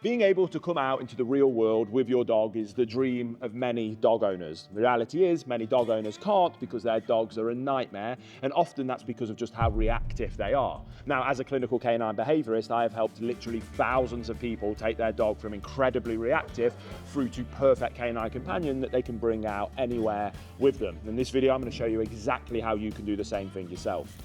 Being able to come out into the real world with your dog is the dream of many dog owners. The reality is many dog owners can't because their dogs are a nightmare, and often that's because of just how reactive they are. Now, as a clinical canine behaviourist, I have helped literally thousands of people take their dog from incredibly reactive through to perfect canine companion that they can bring out anywhere with them. In this video, I'm going to show you exactly how you can do the same thing yourself.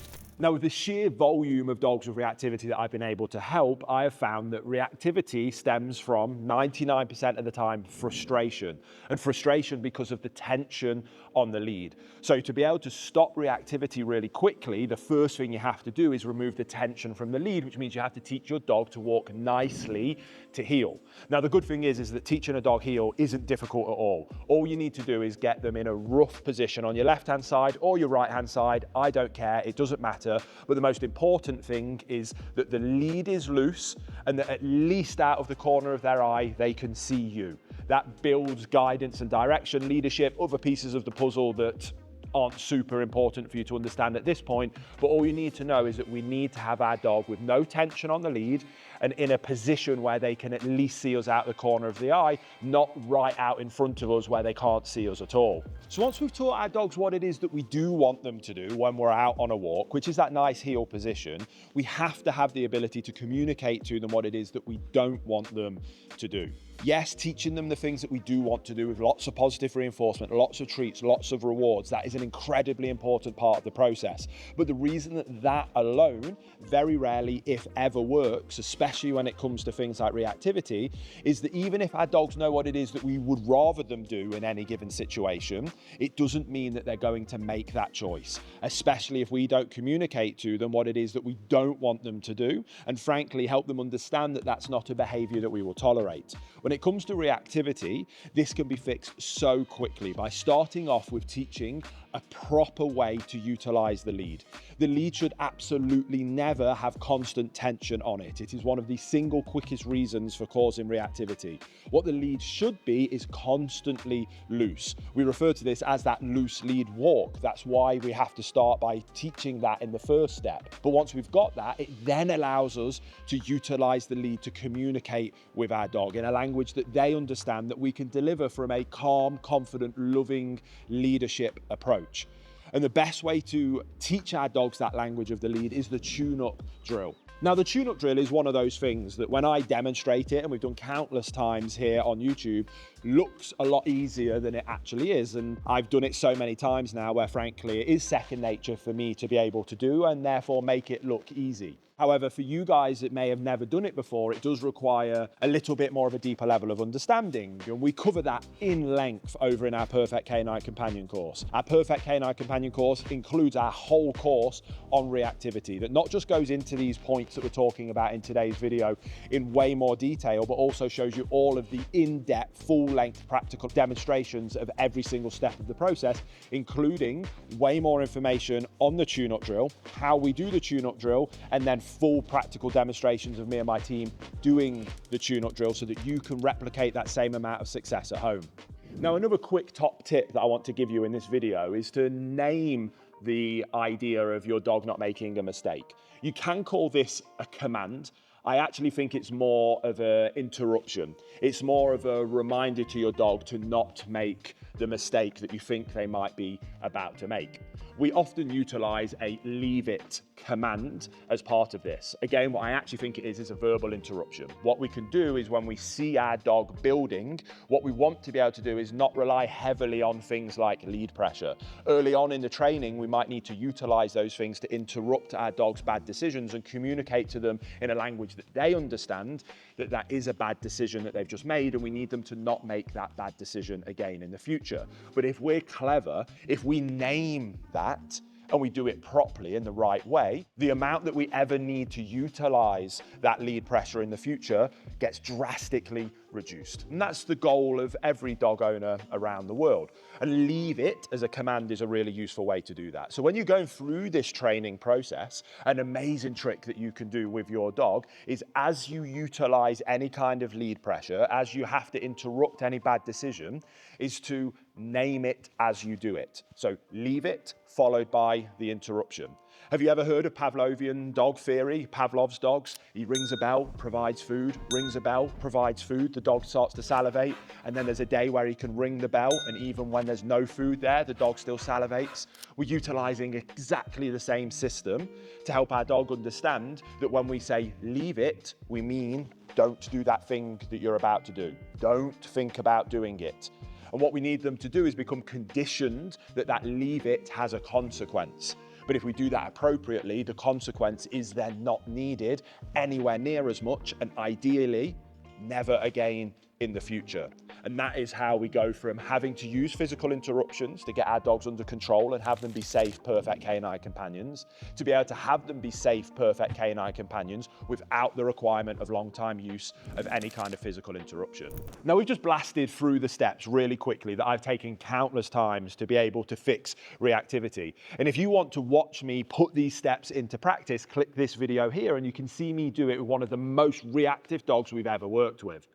Now, with the sheer volume of dogs with reactivity that I've been able to help, I have found that reactivity stems from 99% of the time frustration, and frustration because of the tension on the lead. So to be able to stop reactivity really quickly, the first thing you have to do is remove the tension from the lead, which means you have to teach your dog to walk nicely to heel. Now, the good thing is that teaching a dog heel isn't difficult at all. All you need to do is get them in a rough position on your left-hand side or your right-hand side. I don't care, it doesn't matter. But the most important thing is that the lead is loose and that at least out of the corner of their eye, they can see you. That builds guidance and direction, leadership, other pieces of the puzzle that aren't super important for you to understand at this point, but all you need to know is that we need to have our dog with no tension on the lead and in a position where they can at least see us out the corner of the eye, not right out in front of us where they can't see us at all. So once we've taught our dogs what it is that we do want them to do when we're out on a walk, which is that nice heel position, we have to have the ability to communicate to them what it is that we don't want them to do. Yes, teaching them the things that we do want to do with lots of positive reinforcement, lots of treats, lots of rewards, that is an incredibly important part of the process. But the reason that that alone very rarely, if ever, works, especially when it comes to things like reactivity, is that even if our dogs know what it is that we would rather them do in any given situation, it doesn't mean that they're going to make that choice, especially if we don't communicate to them what it is that we don't want them to do, and frankly, help them understand that that's not a behavior that we will tolerate. When it comes to reactivity, this can be fixed so quickly by starting off with teaching a proper way to utilize the lead. The lead should absolutely never have constant tension on it. It is one of the single quickest reasons for causing reactivity. What the lead should be is constantly loose. We refer to this as that loose lead walk. That's why we have to start by teaching that in the first step. But once we've got that, it then allows us to utilize the lead to communicate with our dog in a language that they understand, that we can deliver from a calm, confident, loving leadership approach. And the best way to teach our dogs that language of the lead is the tune-up drill. Now, the tune-up drill is one of those things that when I demonstrate it, and we've done countless times here on YouTube, looks a lot easier than it actually is. And I've done it so many times now where frankly, it is second nature for me to be able to do and therefore make it look easy. However, for you guys that may have never done it before, it does require a little bit more of a deeper level of understanding. And we cover that in length over in our Perfect Canine Companion course. Our Perfect Canine Companion course includes our whole course on reactivity that not just goes into these points that we're talking about in today's video in way more detail, but also shows you all of the in-depth, full-length practical demonstrations of every single step of the process, including way more information on the tune-up drill, how we do the tune-up drill, and then full practical demonstrations of me and my team doing the tune-up drill so that you can replicate that same amount of success at home. Now, another quick top tip that I want to give you in this video is to name the idea of your dog not making a mistake. You can call this a command. I actually think it's more of an interruption. It's more of a reminder to your dog to not make the mistake that you think they might be about to make. We often utilize a leave it command as part of this. Again, what I actually think it is a verbal interruption. What we can do is when we see our dog building, what we want to be able to do is not rely heavily on things like lead pressure. Early on in the training, we might need to utilize those things to interrupt our dog's bad decisions and communicate to them in a language that they understand that that is a bad decision that they've just made, and we need them to not make that bad decision again in the future. But if we're clever, if we name that and we do it properly in the right way, the amount that we ever need to utilize that lead pressure in the future gets drastically reduced. And that's the goal of every dog owner around the world. And leave it as a command is a really useful way to do that. So when you're going through this training process, an amazing trick that you can do with your dog is as you utilize any kind of lead pressure, as you have to interrupt any bad decision, is to name it as you do it. So leave it followed by the interruption. Have you ever heard of Pavlovian dog theory? Pavlov's dogs, he rings a bell, provides food, rings a bell, provides food, the dog starts to salivate, and then there's a day where he can ring the bell, and even when there's no food there, the dog still salivates. We're utilizing exactly the same system to help our dog understand that when we say leave it, we mean don't do that thing that you're about to do. Don't think about doing it. And what we need them to do is become conditioned that that leave it has a consequence. But if we do that appropriately, the consequence is then not needed anywhere near as much, and ideally, never again in the future. And that is how we go from having to use physical interruptions to get our dogs under control and have them be safe, perfect canine companions, to be able to have them be safe, perfect canine companions without the requirement of long-time use of any kind of physical interruption. Now, we've just blasted through the steps really quickly that I've taken countless times to be able to fix reactivity. And if you want to watch me put these steps into practice, click this video here and you can see me do it with one of the most reactive dogs we've ever worked with.